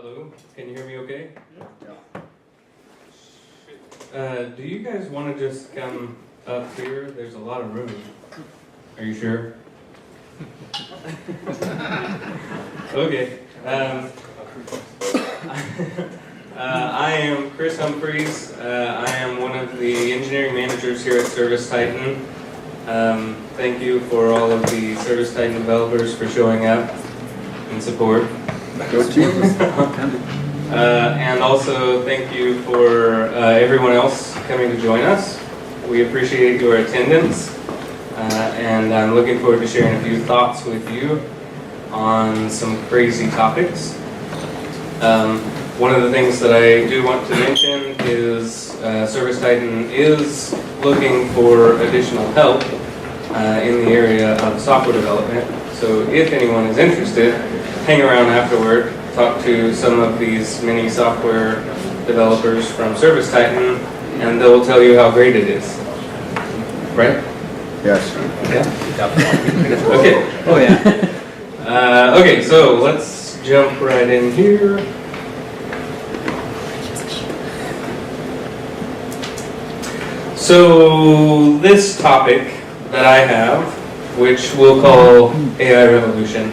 Hello, can you hear me okay? Yeah. Do you guys want to just come up here? There's a lot of room. Are you sure? Okay. I am Chris Humphreys. I am one of the engineering managers here at ServiceTitan. Thank you for all of the ServiceTitan developers for showing up in support. Go team. And also thank you for everyone else coming to join us. We appreciate your attendance, and I'm looking forward to sharing a few thoughts with you on some crazy topics. One of the things that I do want to mention is ServiceTitan is looking for additional help in the area of software development. So if anyone is interested, hang around afterward, talk to some of these mini software developers from ServiceTitan, and they'll tell you how great it is. Right? Yes. Yeah? Okay. Oh yeah. Okay, so let's jump right in here. So this topic that I have, which we'll call AI Revolution,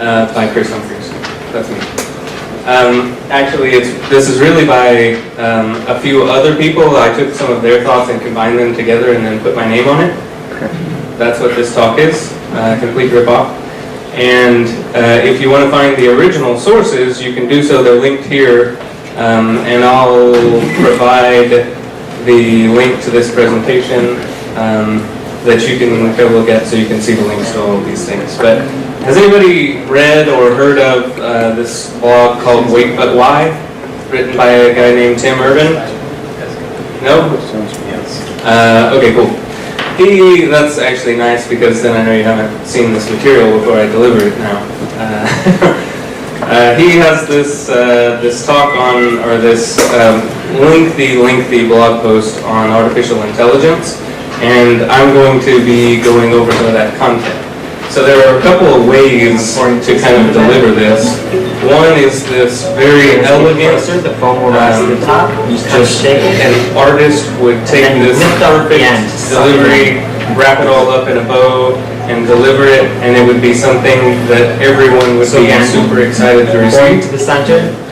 by Chris Humphreys. That's me. Actually, this is really by a few other people. I took some of their thoughts and combined them together and then put my name on it. That's what this talk is, complete ripoff. And if you want to find the original sources, you can do so. They're linked here, and I'll provide the link to this presentation that you can go look at so you can see the links to all of these things. But has anybody read or heard of this blog called Wait But Why, written by a guy named Tim Urban? No? Okay, cool. That's actually nice because then I know you haven't seen this material before I deliver it now. He has this talk on, or this lengthy blog post on artificial intelligence, and I'm going to be going over some of that content. So there are a couple of ways to kind of deliver this. One is this very elegant, just an artist would take this perfect delivery, wrap it all up in a bow, and deliver it, and it would be something that everyone would be super excited to receive.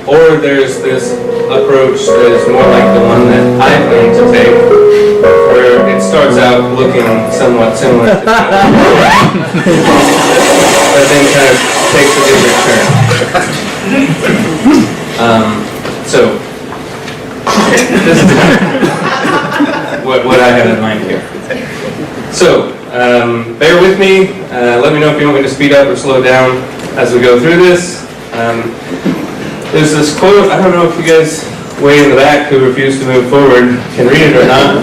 Or there's this approach that is more like the one that I plan to take, where it starts out looking somewhat similar to but then kind of takes a different turn. So this is what I have in mind here. So bear with me. Let me know if you want me to speed up or slow down as we go through this. There's this quote, I don't know if you guys way in the back who refuse to move forward can read it or not,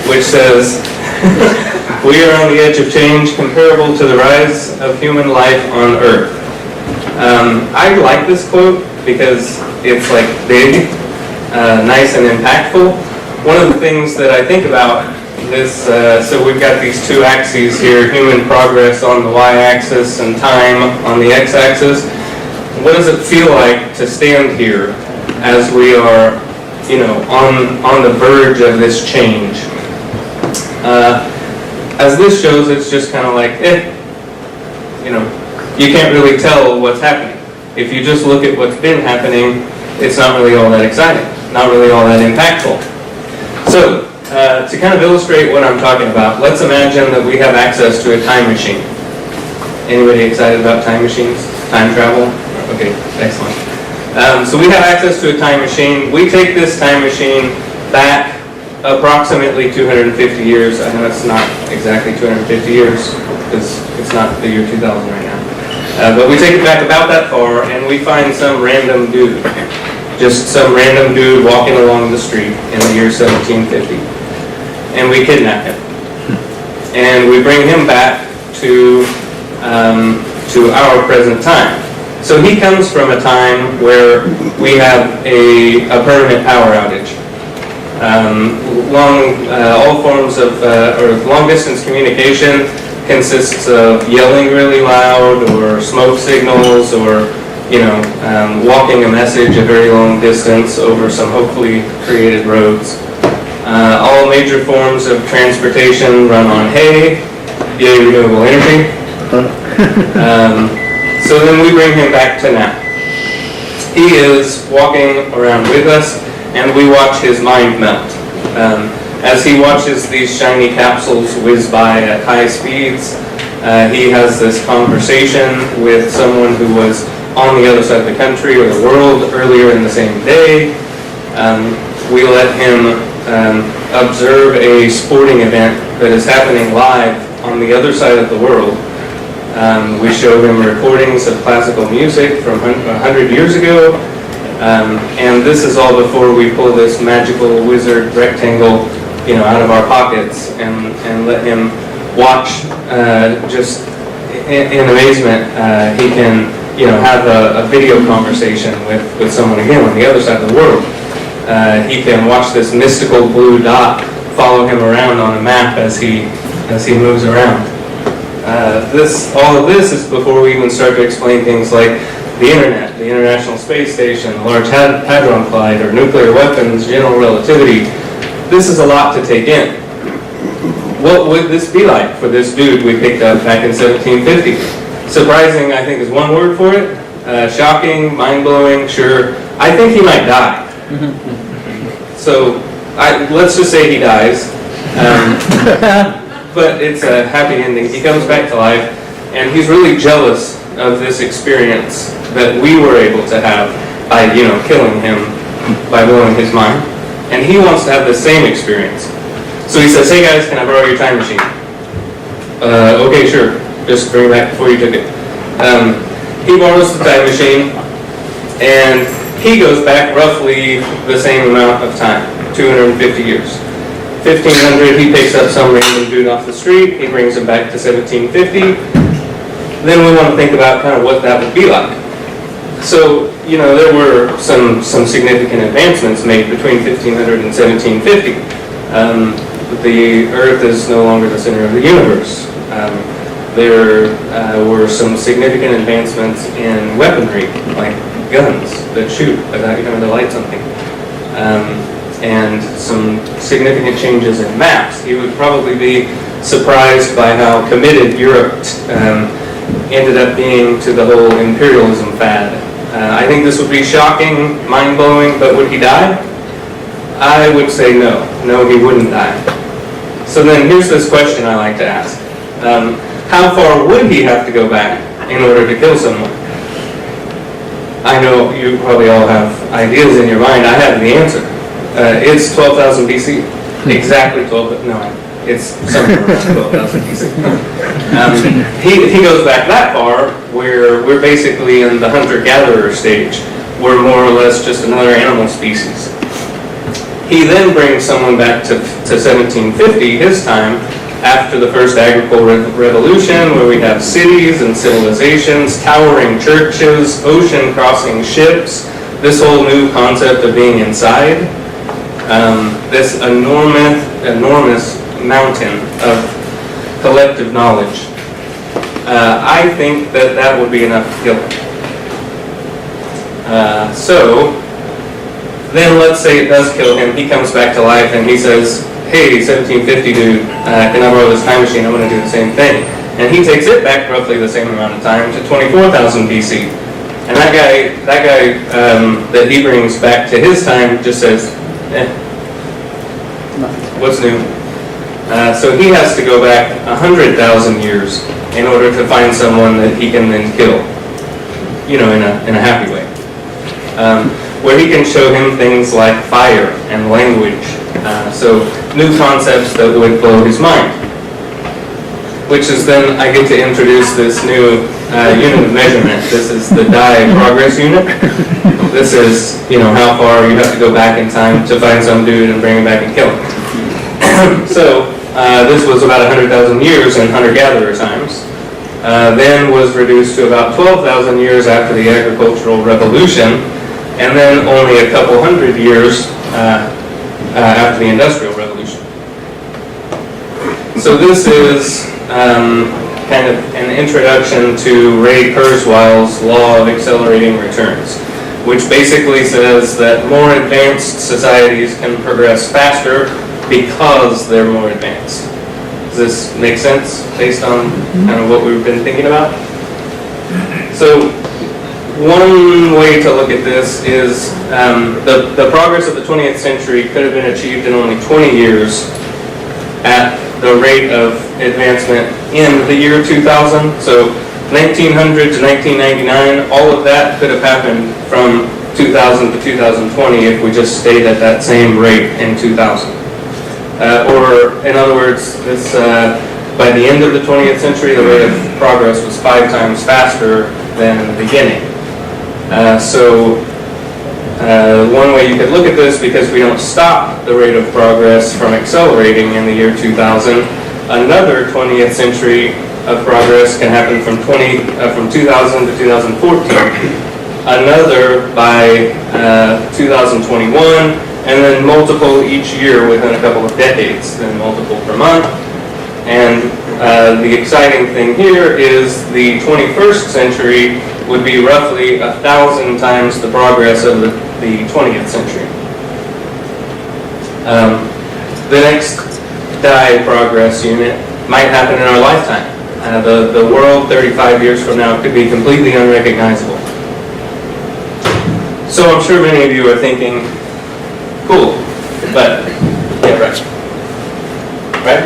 which says, "We are on the edge of change comparable to the rise of human life on Earth." I like this quote because it's like big, nice and impactful. One of the things that I think about this, so we've got these two axes here, human progress on the y-axis and time on the x-axis. What does it feel like to stand here as we are, on the verge of this change? As this shows, it's just kind of like, you can't really tell what's happening. If you just look at what's been happening, it's not really all that exciting, not really all that impactful. So, to kind of illustrate what I'm talking about, let's imagine that we have access to a time machine. Anybody excited about time machines? Time travel? Okay, excellent. So we have access to a time machine. We take this time machine back approximately 250 years. I know it's not exactly 250 years because it's not the year 2000 right now. But we take it back about that far and we find some random dude. Just some random dude walking along the street in the year 1750. And we kidnap him. And we bring him back to our present time. So he comes from a time where we have a permanent power outage. All forms of, or long distance communication consists of yelling really loud or smoke signals or walking a message a very long distance over some hopefully created roads. All major forms of transportation run on hay, yay renewable energy. So then we bring him back to now. He is walking around with us, and we watch his mind melt. As he watches these shiny capsules whiz by at high speeds, he has this conversation with someone who was on the other side of the country or the world earlier in the same day. We let him observe a sporting event that is happening live on the other side of the world. We show him recordings of classical music from 100 years ago, and this is all before we pull this magical wizard rectangle, out of our pockets and let him watch. Just in amazement, he can, have a video conversation with someone again on the other side of the world. He can watch this mystical blue dot follow him around on a map as he moves around. All of this is before we even start to explain things like the internet, the International Space Station, the Large Hadron Collider, nuclear weapons, general relativity. This is a lot to take in. What would this be like for this dude we picked up back in 1750? Surprising, I think, is one word for it. Shocking, mind-blowing, sure. I think he might die. So let's just say he dies. But it's a happy ending. He comes back to life, and he's really jealous of this experience that we were able to have by, killing him, by blowing his mind. And he wants to have the same experience. So he says, hey guys, can I borrow your time machine? Okay, sure. Just bring it back before you took it. He borrows the time machine, and he goes back roughly the same amount of time, 250 years. 1500, he picks up some random dude off the street, he brings him back to 1750. Then we want to think about kind of what that would be like. So, there were some significant advancements made between 1500 and 1750. The Earth is no longer the center of the universe. There were some significant advancements in weaponry, like guns that shoot without you having to light something. And some significant changes in maps. You would probably be surprised by how committed Europe ended up being to the whole imperialism fad. I think this would be shocking, mind-blowing, but would he die? I would say no. No, he wouldn't die. So then here's this question I like to ask. How far would he have to go back in order to kill someone? I know you probably all have ideas in your mind. I have the answer. It's 12,000 BC. Exactly 12, no, it's somewhere around 12,000 BC. He goes back that far where we're basically in the hunter-gatherer stage. We're more or less just another animal species. He then brings someone back to 1750, his time, after the first agricultural revolution, where we have cities and civilizations, towering churches, ocean-crossing ships, this whole new concept of being inside. This enormous mountain of collective knowledge. I think that would be enough to kill him. So, then let's say it does kill him. He comes back to life and he says, hey, 1750 dude, can I borrow this time machine? I'm going to do the same thing. And he takes it back roughly the same amount of time to 24,000 BC. And that guy that he brings back to his time just says, what's new? So he has to go back 100,000 years in order to find someone that he can then kill, in a happy way. Where he can show him things like fire and language, so new concepts that would blow his mind. Which is then I get to introduce this new unit of measurement. This is the progress unit. This is, how far you have to go back in time to find some dude and bring him back and kill him. So this was about 100,000 years in hunter-gatherer times. Then was reduced to about 12,000 years after the agricultural revolution, and then only a couple hundred years after the industrial revolution. So this is kind of an introduction to Ray Kurzweil's law of accelerating returns, which basically says that more advanced societies can progress faster because they're more advanced. Does this make sense based on kind of what we've been thinking about? So one way to look at this is the progress of the 20th century could have been achieved in only 20 years at the rate of advancement in the year 2000. So 1900 to 1999, all of that could have happened from 2000 to 2020 if we just stayed at that same rate in 2000. Or in other words, this by the end of the 20th century, the rate of progress was 5 times faster than in the beginning. One way you could look at this, because we don't stop the rate of progress from accelerating in the year 2000, another 20th century of progress can happen from 2000 to 2014, another by 2021, and then multiple each year within a couple of decades, then multiple per month. And the exciting thing here is the 21st century would be roughly 1,000 times the progress of the 20th century. The next progress unit might happen in our lifetime. The world 35 years from now could be completely unrecognizable. So I'm sure many of you are thinking, cool, but, yeah, right. Right?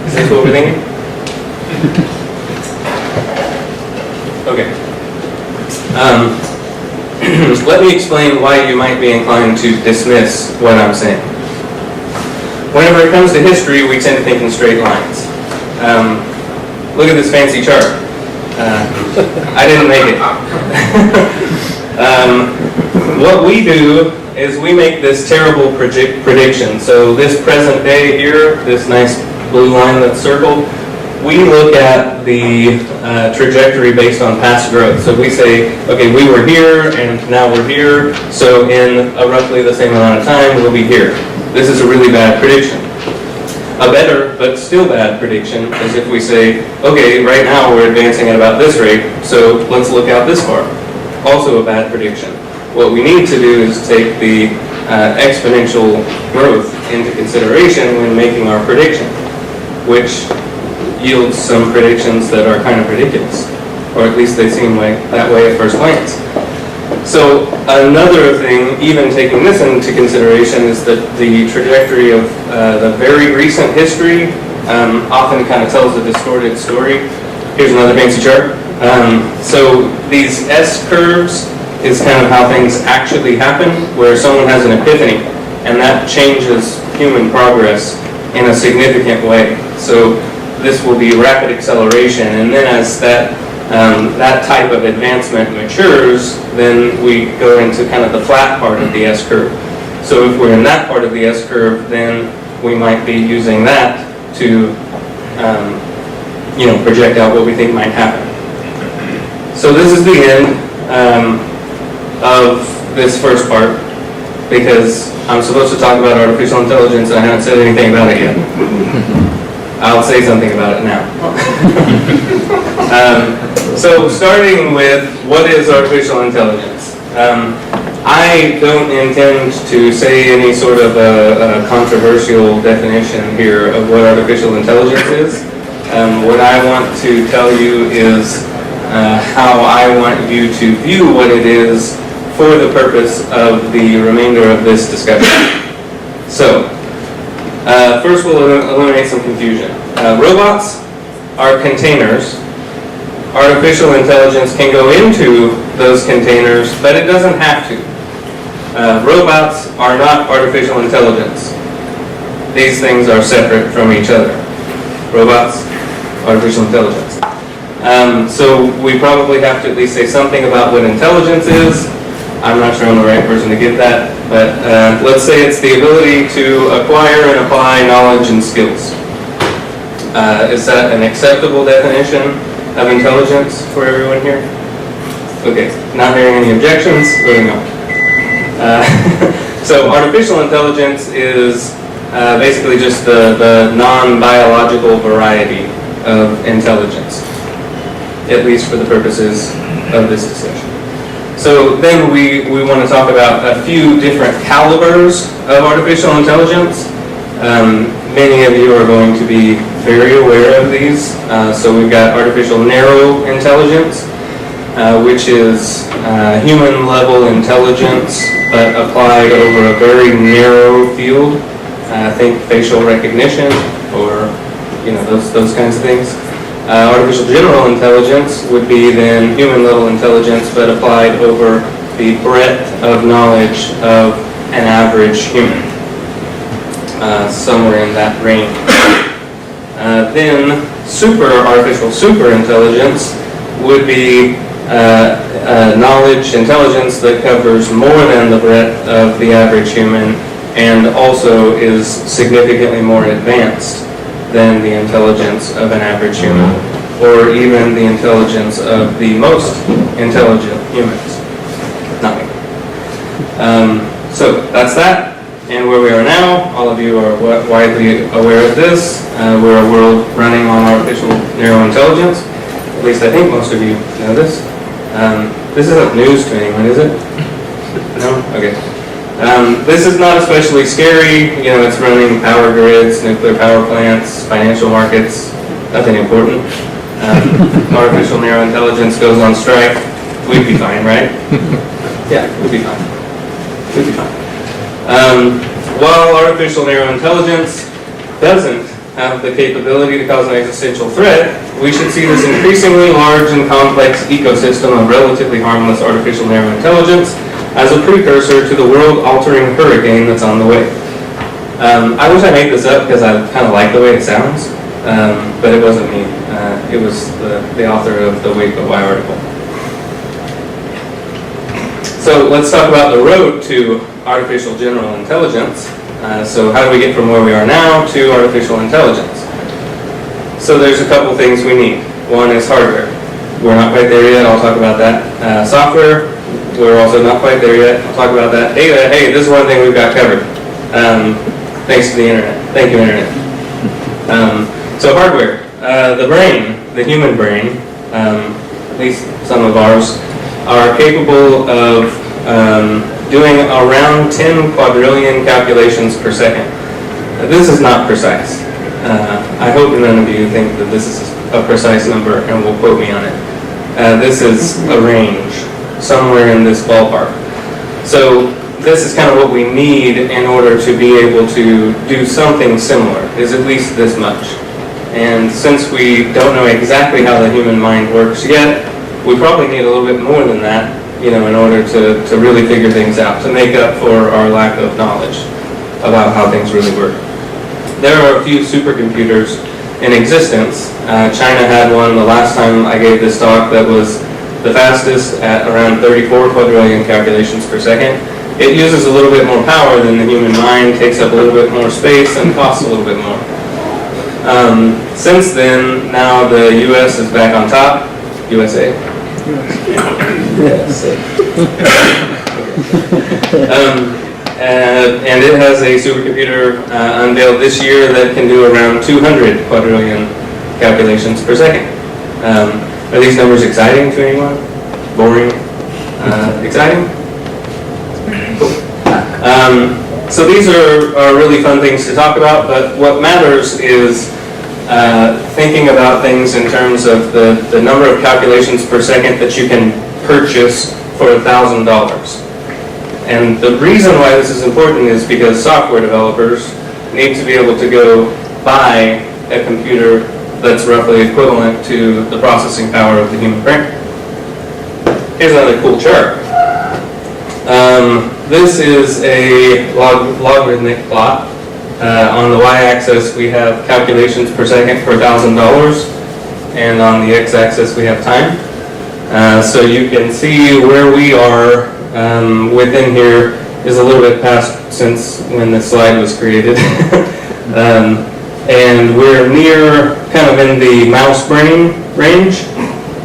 Is this what we're thinking? Okay. Let me explain why you might be inclined to dismiss what I'm saying. Whenever it comes to history, we tend to think in straight lines. Look at this fancy chart. I didn't make it. What we do is we make this terrible prediction. So this present day here, this nice blue line that's circled, we look at the trajectory based on past growth. So we say, okay, we were here and now we're here, so in roughly the same amount of time we'll be here. This is a really bad prediction. A better, but still bad prediction is if we say, okay, right now we're advancing at about this rate, so let's look out this far. Also a bad prediction. What we need to do is take the exponential growth into consideration when making our prediction, which yields some predictions that are kind of ridiculous, or at least they seem like that way at first glance. So another thing, even taking this into consideration, is that the trajectory of the very recent history often kind of tells a distorted story. Here's another fancy chart. So these S-curves is kind of how things actually happen, where someone has an epiphany, and that changes human progress in a significant way. So this will be rapid acceleration, and then as that type of advancement matures, then we go into kind of the flat part of the S-curve. So if we're in that part of the S-curve, then we might be using that to project out what we think might happen. So this is the end of this first part, because I'm supposed to talk about artificial intelligence and I haven't said anything about it yet. I'll say something about it now. So starting with, what is artificial intelligence? I don't intend to say any sort of a controversial definition here of what artificial intelligence is. What I want to tell you is how I want you to view what it is for the purpose of the remainder of this discussion. So, first we'll eliminate some confusion. Robots are containers. Artificial intelligence can go into those containers, but it doesn't have to. Robots are not artificial intelligence. These things are separate from each other. Robots, artificial intelligence. So we probably have to at least say something about what intelligence is. I'm not sure I'm the right person to give that, but let's say it's the ability to acquire and apply knowledge and skills. Is that an acceptable definition of intelligence for everyone here? Okay, not hearing any objections, voting on. So artificial intelligence is basically just the non-biological variety of intelligence. at least for the purposes of this discussion. So then we want to talk about a few different calibers of artificial intelligence. Many of you are going to be very aware of these. So we've got artificial narrow intelligence, which is human-level intelligence, but applied over a very narrow field. Think facial recognition, or those kinds of things. Artificial general intelligence would be then human-level intelligence, but applied over the breadth of knowledge of an average human, somewhere in that range. Then artificial superintelligence would be knowledge intelligence that covers more than the breadth of the average human, and also is significantly more advanced than the intelligence of an average human, or even the intelligence of the most intelligent humans. Not me. So that's that. And where we are now, all of you are widely aware of this. We're a world running on artificial narrow intelligence. At least I think most of you know this. This isn't news to anyone, is it? No? Okay. This is not especially scary. It's running power grids, nuclear power plants, financial markets, nothing important. Artificial narrow intelligence goes on strike. We'd be fine, right? Yeah, we'd be fine. We'd be fine. While artificial narrow intelligence doesn't have the capability to cause an existential threat, we should see this increasingly large and complex ecosystem of relatively harmless artificial narrow intelligence as a precursor to the world-altering hurricane that's on the way. I wish I made this up because I kind of like the way it sounds, but it wasn't me. It was the author of the Wait But Why article. So let's talk about the road to artificial general intelligence. So how do we get from where we are now to artificial intelligence? So there's a couple things we need. One is hardware. We're not quite there yet. I'll talk about that. Software. We're also not quite there yet. I'll talk about that. Data, hey, this is one thing we've got covered. Thanks to the internet. Thank you, internet. So hardware. The brain, the human brain, at least some of ours, are capable of doing around 10 quadrillion calculations per second. This is not precise. I hope none of you think that this is a precise number and will quote me on it. This is a range, somewhere in this ballpark. So this is kind of what we need in order to be able to do something similar, is at least this much. And since we don't know exactly how the human mind works yet, we probably need a little bit more than that, in order to really figure things out, to make up for our lack of knowledge about how things really work. There are a few supercomputers in existence. China had one the last time I gave this talk that was the fastest at around 34 quadrillion calculations per second. It uses a little bit more power than the human mind, takes up a little bit more space, and costs a little bit more. Since then, now the US is back on top. USA? Yes. And it has a supercomputer unveiled this year that can do around 200 quadrillion calculations per second. Are these numbers exciting to anyone? Boring? Exciting? Cool. So these are really fun things to talk about, but what matters is thinking about things in terms of the number of calculations per second that you can purchase for $1,000. And the reason why this is important is because software developers need to be able to go buy a computer that's roughly equivalent to the processing power of the human brain. Here's another cool chart. This is a logarithmic plot. On the y-axis we have calculations per second for $1,000, and on the x-axis we have time. So you can see where we are within here is a little bit past since when this slide was created. And we're near kind of in the mouse brain range.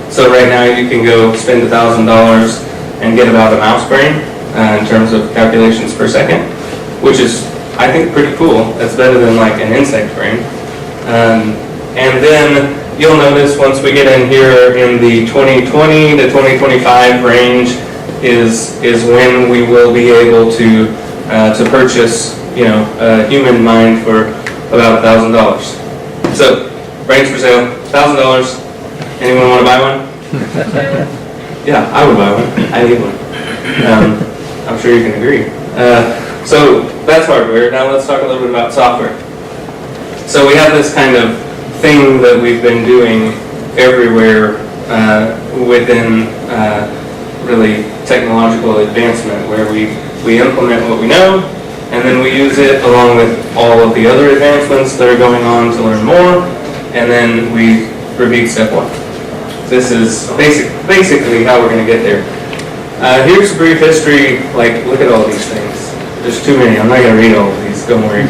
So right now you can go spend $1,000 and get about a mouse brain in terms of calculations per second, which is, I think, pretty cool. That's better than like an insect brain. And then you'll notice once we get in here in the 2020 to 2025 range is when we will be able to purchase, a human mind for about $1,000. So, brains for sale, $1,000. Anyone want to buy one? Yeah, I would buy one. I need one. I'm sure you can agree. So that's hardware. Now let's talk a little bit about software. So we have this kind of thing that we've been doing everywhere within really technological advancement, where we implement what we know, and then we use it along with all of the other advancements that are going on to learn more, and then we repeat step one. This is basically how we're going to get there. Here's a brief history. Look at all these things. There's too many. I'm not going to read all of these. Don't worry.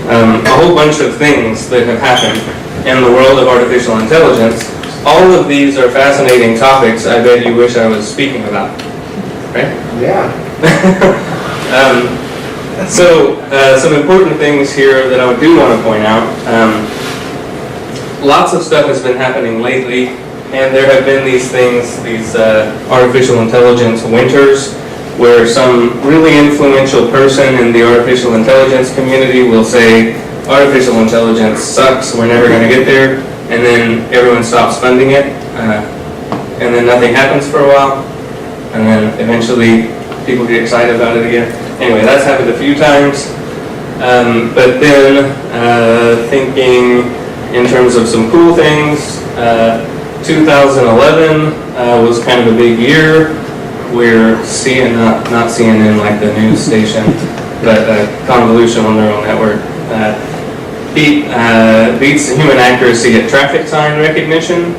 A whole bunch of things that have happened in the world of artificial intelligence. All of these are fascinating topics I bet you wish I was speaking about. Right? Yeah. So some important things here that I do want to point out. Lots of stuff has been happening lately, and there have been these things, these artificial intelligence winters, where some really influential person in the artificial intelligence community will say, artificial intelligence sucks, we're never going to get there, and then everyone stops funding it, and then nothing happens for a while, and then eventually people get excited about it again. Anyway, that's happened a few times, but then thinking in terms of some cool things, 2011 was kind of a big year where not CNN like the news station, but convolutional neural network beats human accuracy at traffic sign recognition.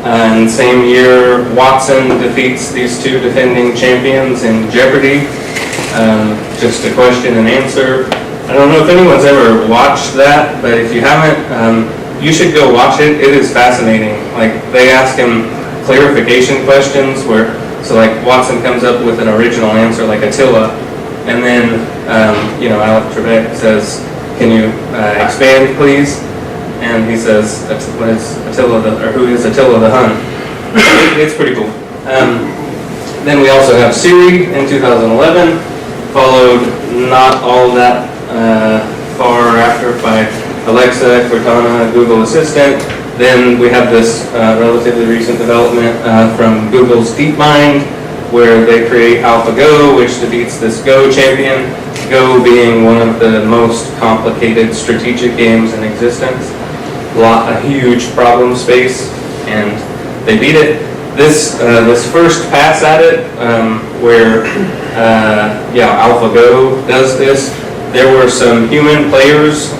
And same year, Watson defeats these two defending champions in Jeopardy. Just a question and answer. I don't know if anyone's ever watched that, but if you haven't, you should go watch it. It is fascinating. They ask him clarification questions Watson comes up with an original answer like Attila, and then, Alec Trebek says, can you expand, please? And he says, what is Attila who is Attila the Hun? It's pretty cool. Then we also have Siri in 2011, followed not all that far after by Alexa, Cortana, Google Assistant. Then we have this relatively recent development from Google's DeepMind, where they create AlphaGo, which defeats this Go champion, Go being one of the most complicated strategic games in existence. A huge problem space, and they beat it. This first pass at it, where AlphaGo does this, there were some human players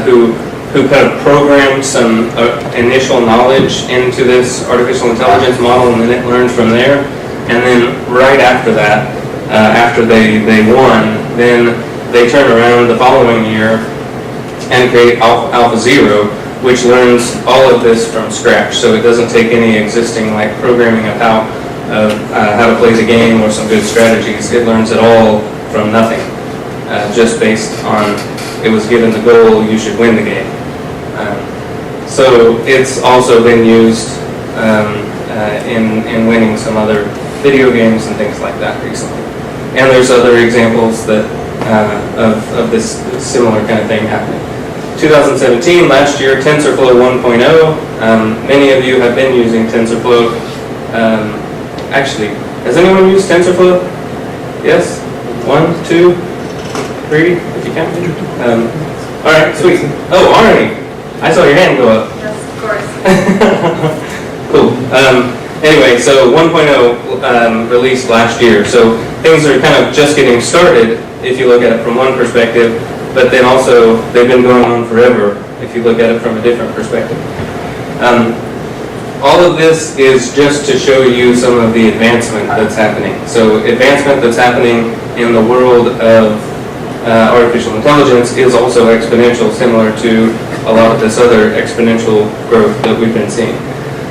who kind of programmed some initial knowledge into this artificial intelligence model, and then it learned from there. And then right after that, after they won, then they turn around the following year and create AlphaZero, which learns all of this from scratch. So it doesn't take any existing programming of how to play the game or some good strategies. It learns it all from nothing, just based on it was given the goal, you should win the game. So it's also been used in winning some other video games and things like that recently. And there's other examples that of this similar kind of thing happening. 2017, last year, TensorFlow 1.0. Many of you have been using TensorFlow. Actually, has anyone used TensorFlow? Yes? 1, 2, 3, if you count. All right, sweet. Oh, Arnie, I saw your hand go up. Yes, of course. Cool. Anyway, so 1.0 released last year. So things are kind of just getting started if you look at it from one perspective, but then also they've been going on forever if you look at it from a different perspective. All of this is just to show you some of the advancement that's happening. So advancement that's happening in the world of artificial intelligence is also exponential, similar to a lot of this other exponential growth that we've been seeing.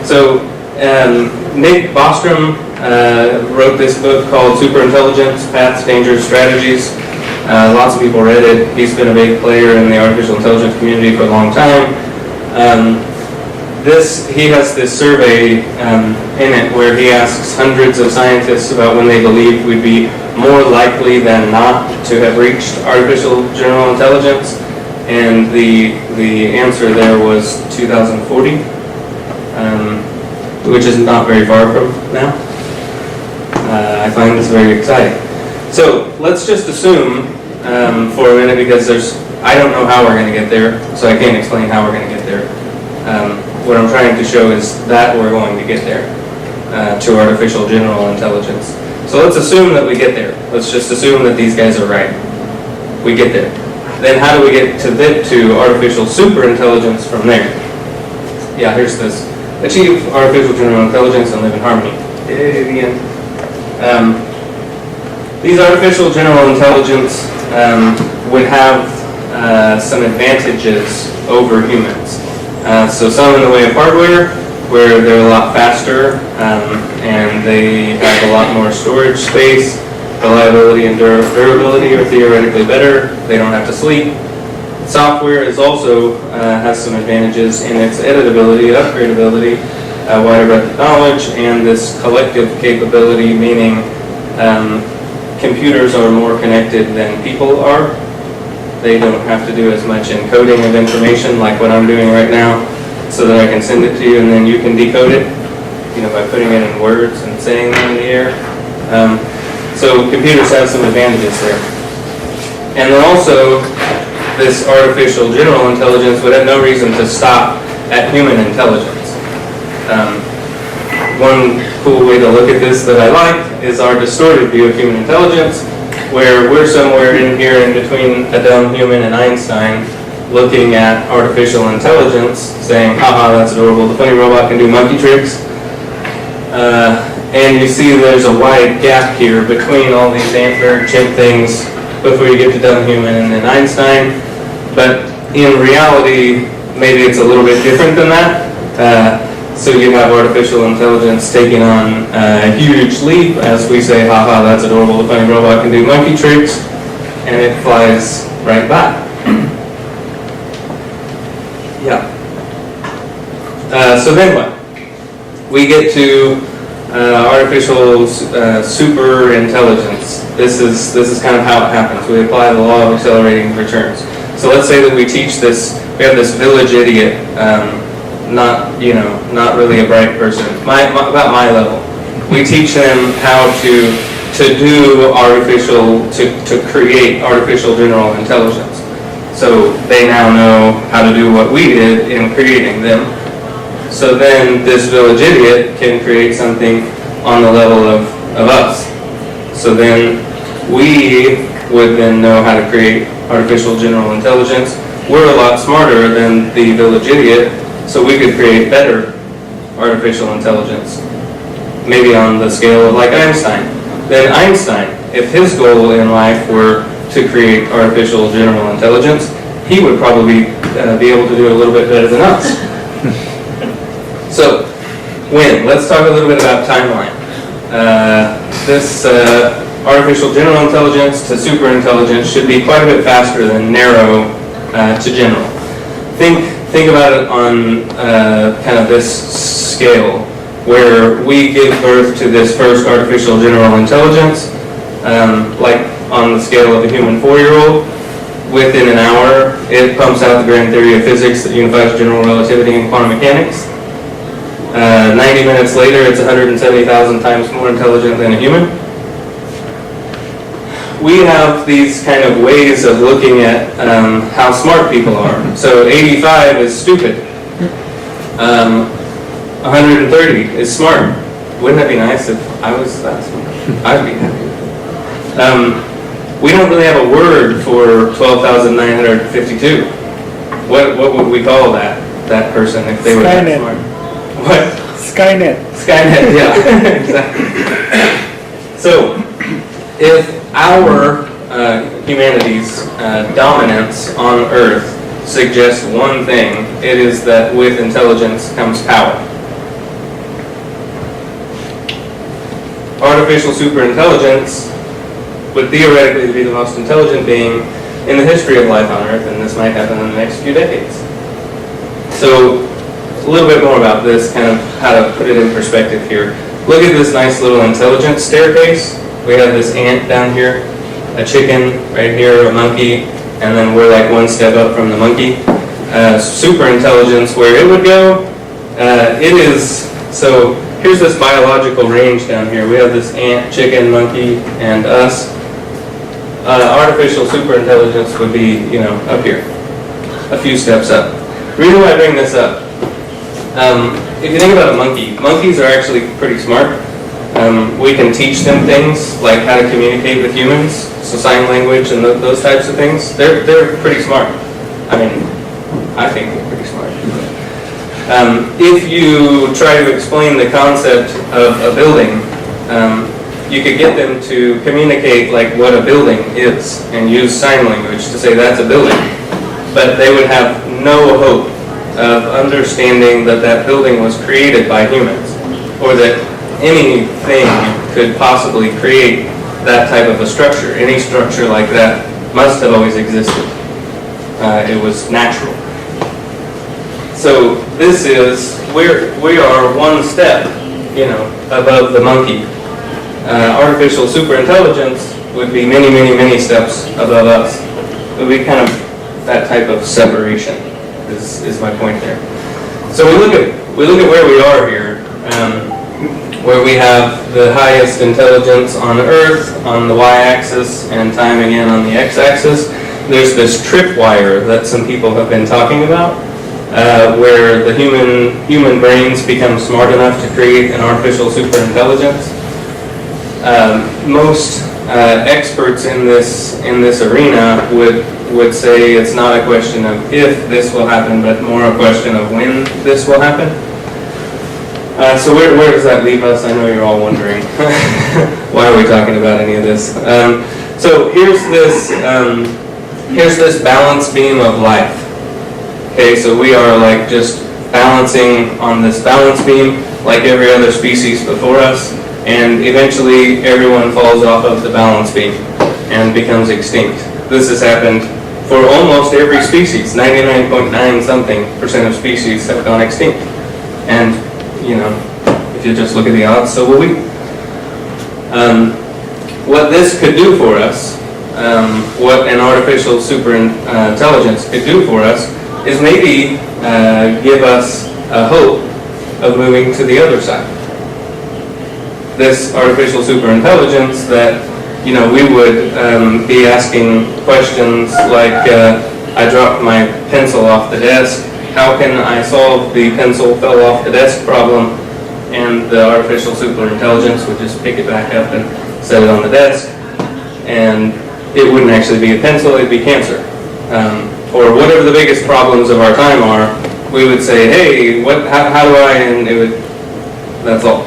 So Nick Bostrom wrote this book called Superintelligence, Paths, Dangers, Strategies. Lots of people read it. He's been a big player in the artificial intelligence community for a long time. he has this survey in it where he asks hundreds of scientists about when they believe we'd be more likely than not to have reached artificial general intelligence, and the answer there was 2040, which is not very far from now. I find this very exciting. So let's just assume for a minute, because I don't know how we're going to get there, so I can't explain how we're going to get there. What I'm trying to show is that we're going to get there to artificial general intelligence. So let's assume that we get there. Let's just assume that these guys are right. We get there. Then how do we get to artificial superintelligence from there? Yeah, here's this. Achieve artificial general intelligence and live in harmony. Yay, the end. These artificial general intelligence would have some advantages over humans. So some in the way of hardware, where they're a lot faster and they have a lot more storage space. Reliability and durability are theoretically better. They don't have to sleep. Software is also has some advantages in its editability, upgradability, wider breadth of knowledge, and this collective capability, meaning computers are more connected than people are. They don't have to do as much encoding of information like what I'm doing right now, so that I can send it to you and then you can decode it, by putting it in words and saying them in the air. So computers have some advantages there. And then also, this artificial general intelligence would have no reason to stop at human intelligence. One cool way to look at this that I like is our distorted view of human intelligence, where we're somewhere in here in between a dumb human and Einstein, looking at artificial intelligence, saying, haha, that's adorable, the funny robot can do monkey tricks. And you see there's a wide gap here between all these ant-bird chimp things before you get to dumb human and then Einstein. But in reality, maybe it's a little bit different than that. So you have artificial intelligence taking on a huge leap as we say, haha, that's adorable, the funny robot can do monkey tricks, and it flies right by. Yeah. So then what? We get to artificial super intelligence. This is kind of how it happens. We apply the law of accelerating returns. So let's say that we teach this. We have this village idiot, not really a bright person, about my level. We teach them how to do to create artificial general intelligence. So they now know how to do what we did in creating them. So then this village idiot can create something on the level of us. So then we would then know how to create artificial general intelligence. We're a lot smarter than the village idiot, so we could create better artificial intelligence. Maybe on the scale of like Einstein. Then Einstein, if his goal in life were to create artificial general intelligence, he would probably be able to do a little bit better than us. So, when? Let's talk a little bit about timeline. This artificial general intelligence to superintelligence should be quite a bit faster than narrow to general. Think about it on kind of this scale, where we give birth to this first artificial general intelligence, like on the scale of a human 4-year-old. Within an hour, it pumps out the grand theory of physics that unifies general relativity and quantum mechanics. 90 minutes later, it's 170,000 times more intelligent than a human. We have these kind of ways of looking at how smart people are. So 85 is stupid. 130 is smart. Wouldn't that be nice if I was that smart? I'd be happy. We don't really have a word for 12,952. What would we call that person if they were that smart? What? Skynet. Skynet, yeah, exactly. So, if our humanity's dominance on Earth suggests one thing, it is that with intelligence comes power. Artificial superintelligence would theoretically be the most intelligent being in the history of life on Earth, and this might happen in the next few decades. So, a little bit more about this, kind of how to put it in perspective here. Look at this nice little intelligence staircase. We have this ant down here, a chicken right here, a monkey, and then we're like one step up from the monkey. Superintelligence, where it would go, so here's this biological range down here. We have this ant, chicken, monkey, and us. Artificial superintelligence would be, up here, a few steps up. The reason why I bring this up, if you think about a monkey, monkeys are actually pretty smart. We can teach them things like how to communicate with humans, so sign language and those types of things. They're pretty smart. I think they're pretty smart. If you try to explain the concept of a building, you could get them to communicate like what a building is and use sign language to say that's a building. But they would have no hope of understanding that that building was created by humans, or that anything could possibly create that type of a structure. Any structure like that must have always existed. It was natural. So this is, we are one step, above the monkey. Artificial superintelligence would be many, many, many steps above us. It would be kind of that type of separation is my point there. So we look at where we are here, where we have the highest intelligence on Earth on the y-axis and time again on the x-axis. There's this tripwire that some people have been talking about, where the human brains become smart enough to create an artificial superintelligence. Most experts in this arena would say it's not a question of if this will happen, but more a question of when this will happen. So where does that leave us? I know you're all wondering why are we talking about any of this. So here's this balance beam of life. Okay, so we are like just balancing on this balance beam like every other species before us, and eventually everyone falls off of the balance beam and becomes extinct. This has happened for almost every species. 99.9 something % of species have gone extinct. And, if you just look at the odds, so will we. What this could do for us, what an artificial superintelligence could do for us, is maybe give us a hope of moving to the other side. This artificial superintelligence that, we would be asking questions like, I dropped my pencil off the desk, how can I solve the pencil fell off the desk problem? And the artificial superintelligence would just pick it back up and set it on the desk, and it wouldn't actually be a pencil, it'd be cancer. Or whatever the biggest problems of our time are, we would say, hey, how do I, and it would, that's all.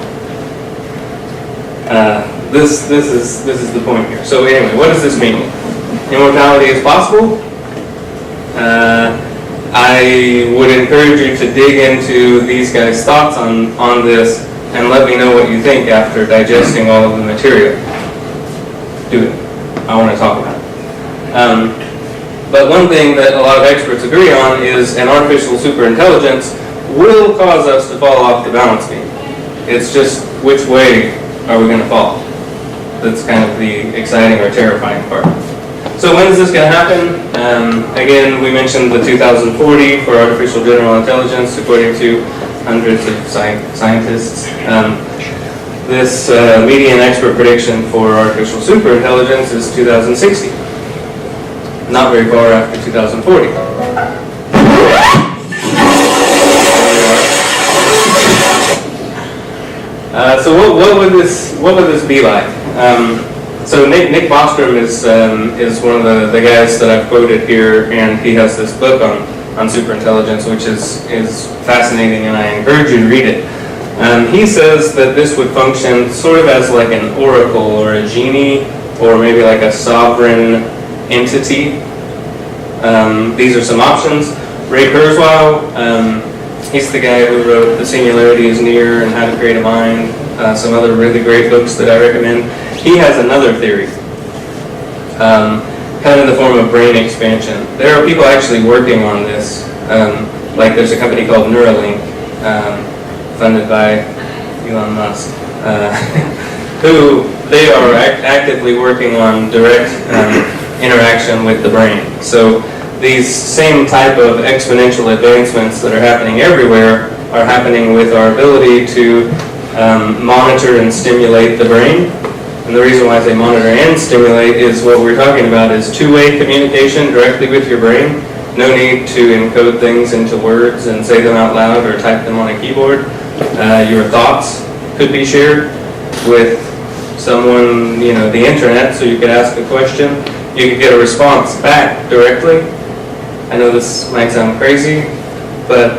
This is the point here. So anyway, what does this mean? Immortality is possible. I would encourage you to dig into these guys' thoughts on this and let me know what you think after digesting all of the material. Do it. I want to talk about it. But one thing that a lot of experts agree on is an artificial superintelligence will cause us to fall off the balance beam. It's just which way are we going to fall? That's kind of the exciting or terrifying part. So when is this going to happen? Again, we mentioned the 2040 for artificial general intelligence, according to hundreds of scientists. This median expert prediction for artificial superintelligence is 2060. Not very far after 2040. So what would this be like? So Nick Bostrom is one of the guys that I've quoted here, and he has this book on superintelligence, which is fascinating, and I encourage you to read it. He says that this would function sort of as like an oracle or a genie, or maybe like a sovereign entity. These are some options. Ray Kurzweil, he's the guy who wrote The Singularity is Near and How to Create a Mind, some other really great books that I recommend. He has another theory, kind of in the form of brain expansion. There are people actually working on this, like there's a company called Neuralink, funded by Elon Musk, who they are actively working on direct interaction with the brain. So these same type of exponential advancements that are happening everywhere are happening with our ability to monitor and stimulate the brain. And the reason why I say monitor and stimulate is what we're talking about is two-way communication directly with your brain. No need to encode things into words and say them out loud or type them on a keyboard. Your thoughts could be shared with someone, the internet, so you could ask a question. You could get a response back directly. I know this might sound crazy, but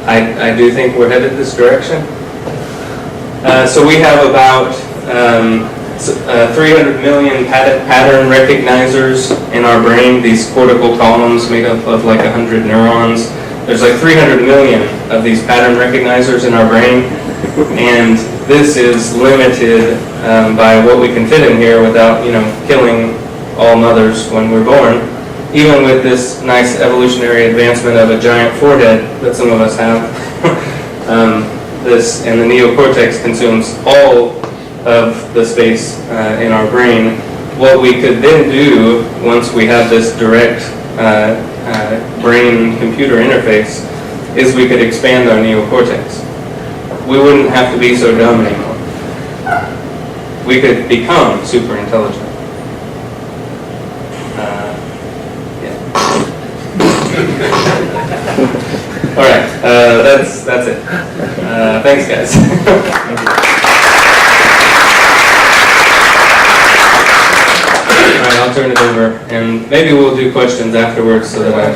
I do think we're headed this direction. So we have about 300 million pattern recognizers in our brain, these cortical columns made up of like 100 neurons. There's like 300 million of these pattern recognizers in our brain, and this is limited by what we can fit in here without, killing all mothers when we're born. Even with this nice evolutionary advancement of a giant forehead that some of us have, this and the neocortex consumes all of the space in our brain. What we could then do once we have this direct brain-computer interface is we could expand our neocortex. We wouldn't have to be so dumb anymore. We could become super intelligent. All right, that's it. Thanks, guys. All right, I'll turn it over, and maybe we'll do questions afterwards so that I.